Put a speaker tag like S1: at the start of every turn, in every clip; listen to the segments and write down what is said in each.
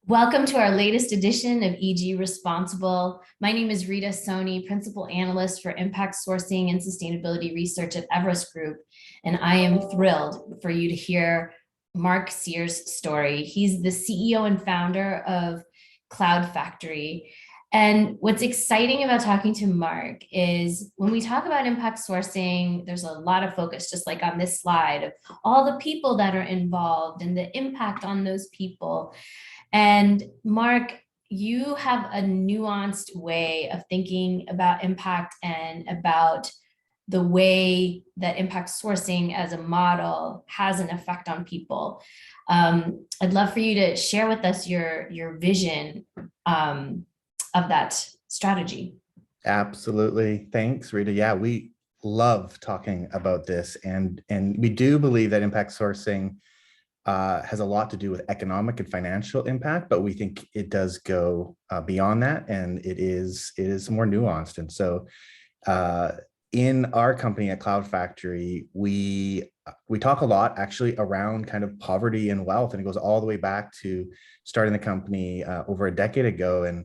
S1: Welcome to our latest edition of EG Responsible. My name is Rita Soni, Principal Analyst for Impact Sourcing and Sustainability Research at Everest Group, and I am thrilled for you to hear Mark Sears' story. He's the CEO and founder of CloudFactory. And what's exciting about talking to Mark is when we talk about impact sourcing, there's a lot of focus, just like on this slide, of all the people that are involved and the impact on those people. And Mark, you have a nuanced way of thinking about impact and about the way that impact sourcing as a model has an effect on people. I'd love for you to share with us your vision of that strategy.
S2: Absolutely. Thanks, Rita. Yeah, we love talking about this, and we do believe that impact sourcing has a lot to do with economic and financial impact, but we think it does go beyond that, and it is more nuanced. And so, in our company at CloudFactory, we talk a lot actually around kind of poverty and wealth, and it goes all the way back to starting the company over a decade ago, and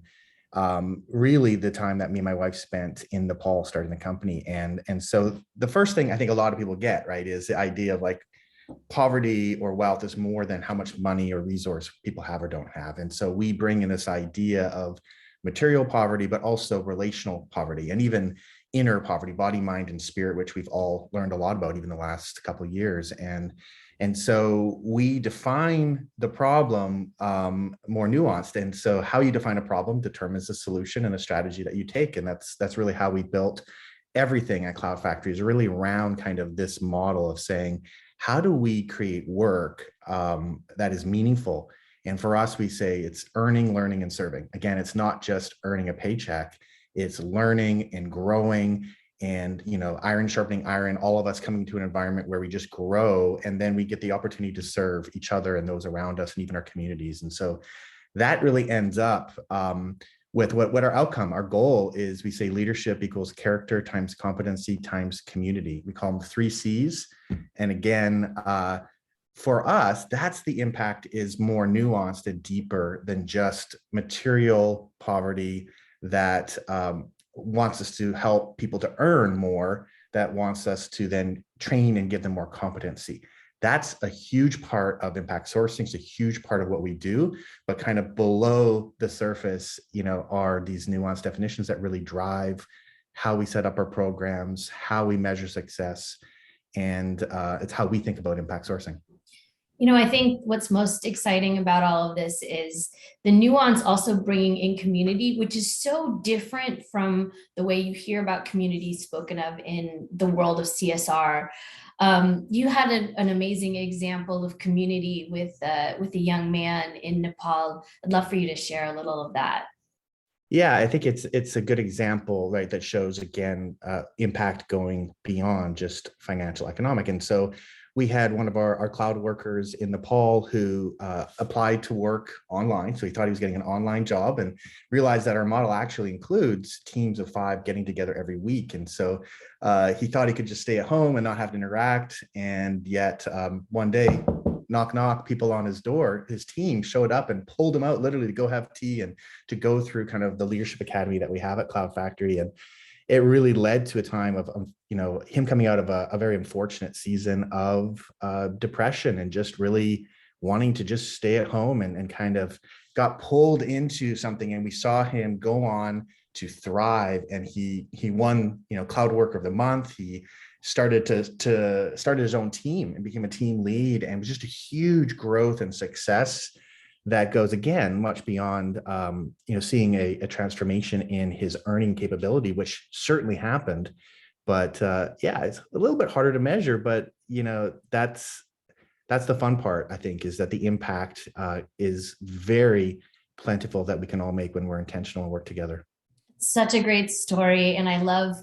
S2: really the time that me and my wife spent in Nepal starting the company. And so the first thing I think a lot of people get, right, is the idea of like poverty or wealth is more than how much money or resource people have or don't have. And so we bring in this idea of material poverty, but also relational poverty and even inner poverty, body, mind, and spirit, which we've all learned a lot about even the last couple of years. And so we define the problem more nuanced. And so how you define a problem determines the solution and the strategy that you take. And that's really how we built everything at CloudFactory, is really around kind of this model of saying, how do we create work that is meaningful? And for us, we say it's earning, learning, and serving. Again, it's not just earning a paycheck, it's learning and growing and, iron sharpening iron, all of us coming to an environment where we just grow, and then we get the opportunity to serve each other and those around us and even our communities. And so that really ends up with what our outcome, our goal is. We say leadership equals character times competency times community. We call them 3 C's. And again, for us, that's the impact is more nuanced and deeper than just material poverty that wants us to help people to earn more, that wants us to then train and give them more competency. That's a huge part of impact sourcing. It's a huge part of what we do, but kind of below the surface, are these nuanced definitions that really drive how we set up our programs, how we measure success, and it's how we think about impact sourcing.
S1: I think what's most exciting about all of this is the nuance also bringing in community, which is so different from the way you hear about communities spoken of in the world of CSR. You had an amazing example of community with a young man in Nepal. I'd love for you to share a little of that.
S2: Yeah, I think it's a good example, right, that shows again impact going beyond just financial, economic. And so we had one of our cloud workers in Nepal who applied to work online. So he thought he was getting an online job and realized that our model actually includes teams of 5 getting together every week. And so he thought he could just stay at home and not have to interact. And yet one day, knock, knock, people on his door, his team showed up and pulled him out literally to go have tea and to go through kind of the leadership academy that we have at CloudFactory. And it really led to a time of him coming out of a very unfortunate season of depression and just really wanting to just stay at home, and kind of got pulled into something. And we saw him go on to thrive, and he won Cloud Worker of the Month. He started to start his own team and became a team lead, and it was just a huge growth and success that goes again much beyond seeing a transformation in his earning capability, which certainly happened. But yeah, it's a little bit harder to measure, but that's the fun part, I think, is that the impact is very plentiful that we can all make when we're intentional and work together.
S1: Such a great story, and I love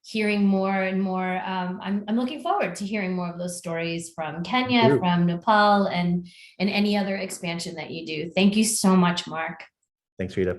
S1: hearing more and more. I'm looking forward to hearing more of those stories from Kenya, from Nepal, and any other expansion that you do. Thank you so much, Mark.
S2: Thanks, Rita.